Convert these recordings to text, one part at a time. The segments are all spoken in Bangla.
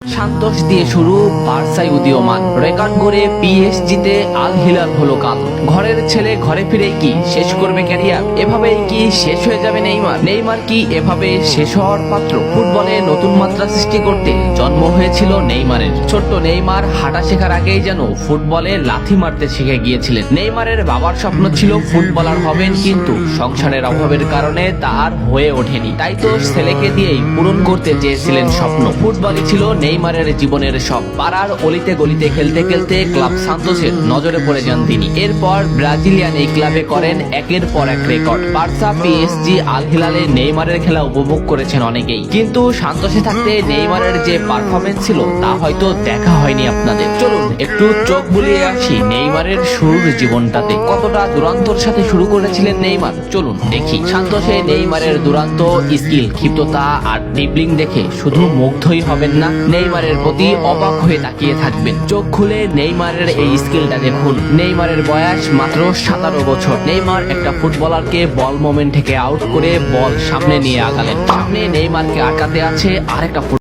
সান্তোস দিয়ে শুরু, বার্সায় উদীয়মান, রেকর্ড গড়ে পিএসজিতে আল হিলাল হলো কাল। ঘরের ছেলে ঘরে ফিরেই কি শেষ করবে ক্যারিয়ার? এভাবেই কি শেষ হয়ে যাবে নেইমার? নেইমার কি এভাবে শেষ হওয়ার পাত্র? ফুটবলে নতুন মাত্রা সৃষ্টি করতে জন্ম হয়েছিল নেইমারের। ছোট্ট নেইমার হাঁটা শেখার আগেই যেন ফুটবলে লাথি মারতে শিখে গিয়েছিলেন। নেইমারের বাবার স্বপ্ন ছিল ফুটবলার হবেন, কিন্তু সংসারের অভাবের কারণে তা আর হয়ে ওঠেনি। তাই তো ছেলেকে দিয়েই পূরণ করতে চেয়েছিলেন স্বপ্ন। ফুটবলই ছিল নেইমারের জীবনের সব। পাড়ার অলিতে গলিতে খেলতে খেলতে ক্লাব সান্তোসের নজরে পড়ে যান তিনি। এরপর ব্রাজিলিয়ান এই ক্লাবে করেন একের পর এক রেকর্ড। বার্সা, পিএসজি, আল হিলালে নেইমারের খেলা উপভোগ করেছেন অনেকেই, কিন্তু সান্তোসে থাকতে নেইমারের যে পারফরমেন্স ছিল তা হয়তো দেখা হয়নি আপনাদের। চলুন একটু চোখ বুলিয়ে আসি নেইমারের শুরুর জীবনটাতে। কতটা দুরন্তর সাথে শুরু করেছিলেন নেইমার, চলুন দেখি। সান্তোসে নেইমারের দুরন্ত স্কিল, ক্ষিপ্রতা আর ড্রিবলিং দেখে শুধু মুগ্ধই হবেন না, নেইমারের প্রতি অবাক হয়ে তাকিয়ে থাকবেন। চোখ খুলে নেইমারের এই স্কিলটা দেখুন। নেইমারের বয়স মাত্র 17 বছর। নেইমার একটা ফুটবলারকে বল মোমেন্ট থেকে আউট করে বল সামনে নিয়ে আগালেন। সামনে নেইমারকে আটকাতে আছে আরেকটা ফুটবলার।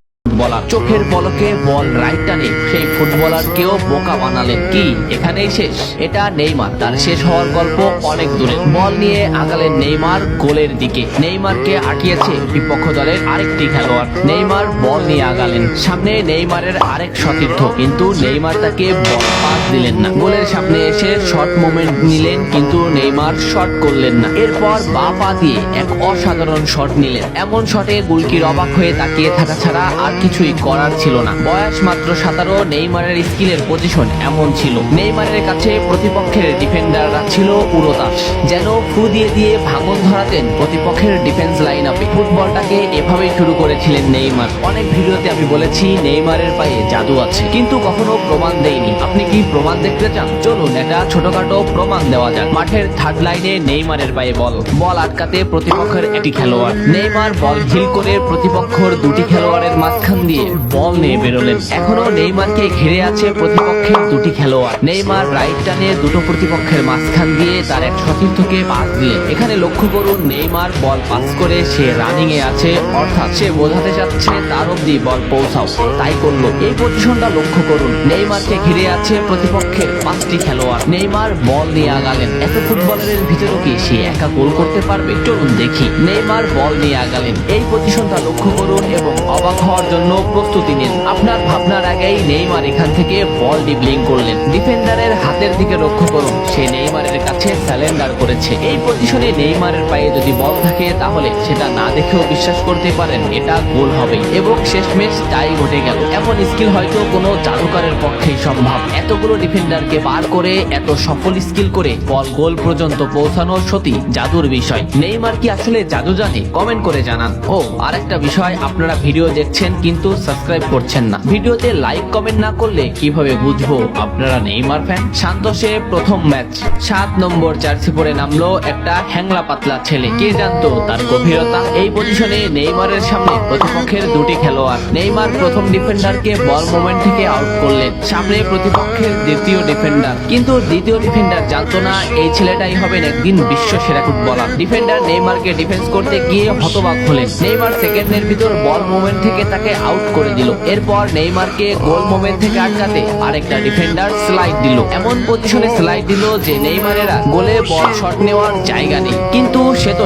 চোখের পলকে বল রাইট টানে সেই ফুটবলারকেও বোকা বানালেন। কি এখানেই শেষ? এটা নেইমার, তার শেষ হওয়ার গল্প অনেক দূরে। বল নিয়ে আগালেন নেইমার গোলের দিকে। নেইমারকে আটকিয়েছে বিপক্ষ দলের আরেকটি খেলোয়াড়। নেইমার বল নিয়ে আগালেন। সামনে নেইমারের আরেক সতীর্থ, কিন্তু নেইমার তাকে বল পাস দিলেন না। গোলের সামনে এসে শর্ট মোমেন্ট নিলেন, কিন্তু নেইমার শট করলেন না। এরপর বা পা দিয়ে এক অসাধারণ শট নিলেন। এমন শটে গোলকির অবাক হয়ে তাকিয়ে থাকা ছাড়া আর কিছুই করার ছিল না। বয়স মাত্র 17, নেইমারের স্কিলের পজিশন এমন ছিল। নেইমারের কাছে প্রতিপক্ষের ডিফেন্ডাররা ছিল উড়োতাস, যেন ফু দিয়ে দিয়ে ভাঙন ধরাতেন প্রতিপক্ষের ডিফেন্স লাইন আপে। ফুটবলটাকে এভাবেই শুরু করেছিলেন নেইমার। অনেক ভিডিওতে আমি বলেছি নেইমারের পায়ে জাদু আছে, কিন্তু কখনো প্রমাণ দেয়নি। আপনি কি প্রমাণ দেখতে চান? চলুন একটা ছোটখাটো প্রমাণ দেওয়া যাক। মাঠের থার্ড লাইনে নেইমারের পায়ে বল আটকাতে প্রতিপক্ষের একটি খেলোয়াড়। নেইমার বল হিল করে প্রতিপক্ষের দুটি খেলোয়াড়ের মাঝখান দিয়ে বল নিয়ে বেরোলেন। এখনো নেইমারকে ঘিরে আছে প্রতিপক্ষের দুটি খেলোয়াড়। নেইমার রাইট টানে দুটো প্রতিপক্ষের মাঝখান দিয়ে তার এক সতীর্থকে পাস দিলেন। এখানে লক্ষ্য করুন, নেইমার বল পাস করে সে রানিং এ আছে, অর্থাৎ সে বোঝাতে চাচ্ছে তার অব্দি বল পৌঁছাও। তাই করলো। এই পজিশনটা লক্ষ্য করুন। নেইমারকে ঘিরে আছে প্রতিপক্ষের 5টি খেলোয়াড়। নেইমার বল নিয়ে আগালেন। এত ফুটবলারের ভিতরেও কি সে একা গোল করতে পারবে? চলুন দেখি। নেইমার বল নিয়ে আগালেন। এই পজিশনটা লক্ষ্য করুন এবং অবাক হওয়ার জন্য প্রস্তুতি নিন। আপনার ভাবনার আগেই নেইমার এখান থেকে বল ড্রিবলিং করলেন। ডিফেন্ডারের হাতের দিকে লক্ষ্য করুন, সে নেইমারের কাছে সারেন্ডার করেছে। এই পজিশনে নেইমারের পায়ে যদি বল থাকে তাহলে সেটা না দেখেও বিশ্বাস করতে পারেন এটা গোল হবে, এবং শেষমেশ তাই ঘটে গেল। এমন স্কিল হয়তো কোনো জাদুকরের পক্ষেই সম্ভব। এতগুলো ডিফেন্ডারকে পার করে এত সফল স্কিল করে বল গোল পর্যন্ত পৌঁছানো সত্যি জাদুর বিষয়। নেইমার কি আসলে জাদু জানে? কমেন্ট করে জানান। ও আরেকটা বিষয়, আপনারা ভিডিও দেখছেন কিন্তু সাবস্ক্রাইব করছেন না। ভিডিওতে লাইক কমেন্ট না করলে কিভাবে বুঝবো আপনারা নেইমার ফ্যান? সান্তোসে প্রথম ম্যাচ 7 নম্বর জার্সি পরে নামলো একটা হ্যাংলা পাতলা ছেলে। কে জানতো তার গভীরতা? এই পজিশনে নেইমারের সামনে প্রতিপক্ষের দুটি খেলোয়াড়। নেইমার প্রথম ডিফেন্ডারকে বল মোমেন্ট থেকে আউট করলেন। সামনে প্রতিপক্ষের দ্বিতীয় ডিফেন্ডার, কিন্তু দ্বিতীয় ডিফেন্ডার জানতো না এই ছেলেটাই হবেন একদিন বিশ্ব সেরা ফুটবলার। ডিফেন্ডার নেইমারকে ডিফেন্স করতে গিয়ে হতবাক হলেন। নেইমার সেকেন্ডের ভিতর বল মোমেন্ট থেকে তাকে আউট করে দিল। এরপর নেইমারকে গোল মোমেন্ট থেকে আটকাতে আরেকটা ডিফেন্ডার স্লাইড দিল। এমন পজিশনে স্লাইড দিল যে নেইমারেরা গোলে বল শট নেওয়ার জায়গা নেই, কিন্তু সে তো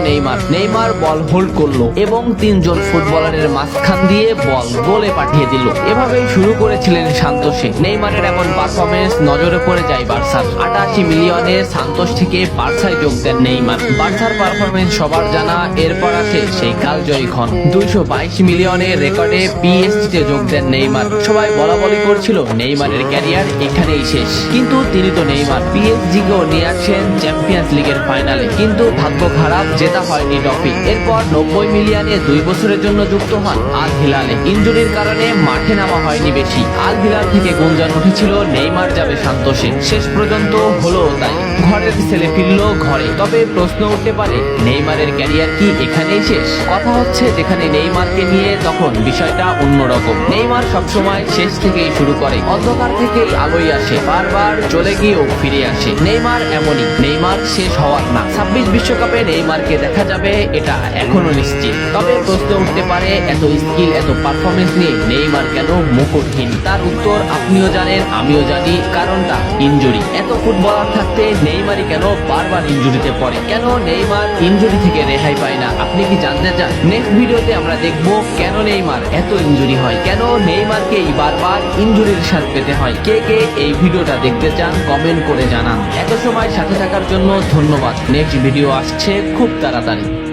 নেইমার বল হোল্ড করলো এবং 3 জন ফুটবলারের মাঝখান দিয়ে বল গোলে পাঠিয়ে দিল। এভাবেই শুরু করেছিলেন সান্তোসে। নেইমারের এমন পারফরমেন্স নজরে পড়ে যায় বার্সার। 88 মিলিয়নে সান্তোস থেকে বার্সায় যোগ দেন নেইমার। বার্সার পারফরমেন্স সবার জানা। এরপর আসে সেই কালজয়ী ক্ষণ। 222 মিলিয়নের রেকর্ডে পিএসজিতে যোগ দেন নেইমার। সবাই বলাবলি করছিল নেইমারের ক্যারিয়ার এখানেই শেষ, কিন্তু তিনি তো নেইমার। পিএসজিকেও নিয়ে আসেন চ্যাম্পিয়ন্স লিগের ফাইনালে, কিন্তু ভাগ্য খারাপ, জেতা হয়নি ট্রফি। এরপর 90 মিলিয়নে 2 বছরের জন্য যুক্ত হন আল হিলালে। ইনজুরির কারণে মাঠে নামা হয়নি বেশি। আল হিলাল থেকে গুঞ্জন উঠেছিল নেইমার যাবে সান্তোসে। শেষ পর্যন্ত হলো তাই। ঘরের ছেলে ফিরল ঘরে। তবে প্রশ্ন উঠতে পারে, নেইমারের ক্যারিয়ার কি এখানেই শেষ? কথা হচ্ছে যেখানে নেইমারকে নিয়ে তখন বিষয়টা অন্যরকম। নেইমার সবসময় শেষ থেকেই শুরু করে, অন্ধকার থেকেই আলোয় আসে, বারবার চলে গিয়েও ফিরে আসে। নেইমার এমনই, নেইমার শেষ হওয়ার না। 26 বিশ্বকাপে নেইমারকে দেখা যাবে এটা এখনো নিশ্চিত। তবে প্রশ্ন উঠতে পারে, এত স্কিল এত পারফরমেন্স নিয়ে নেইমার কেন মুকুটহীন? তার উত্তর আপনিও জানেন, আমিও জানি, কারণটা ইনজুরি। এত ফুটবলার থাকতে নেইমারই কেন বারবার ইনজুরিতে পড়ে? কেন নেইমার ইনজুরি থেকে রেহাই পায় না? আপনি কি জানতে চান? নেক্সট ভিডিওতে আমরা দেখব কেন নেইমার এত ইনজুরি হয়, কেন নেইমারকেই বারবার ইনজুরির স্বাদ পেতে হয়। কে কে এই ভিডিওটা দেখতে চান কমেন্ট করে জানান। এত সময় সাথে থাকার জন্য ধন্যবাদ। নেক্সট ভিডিও আসছে খুব তাড়াতাড়ি।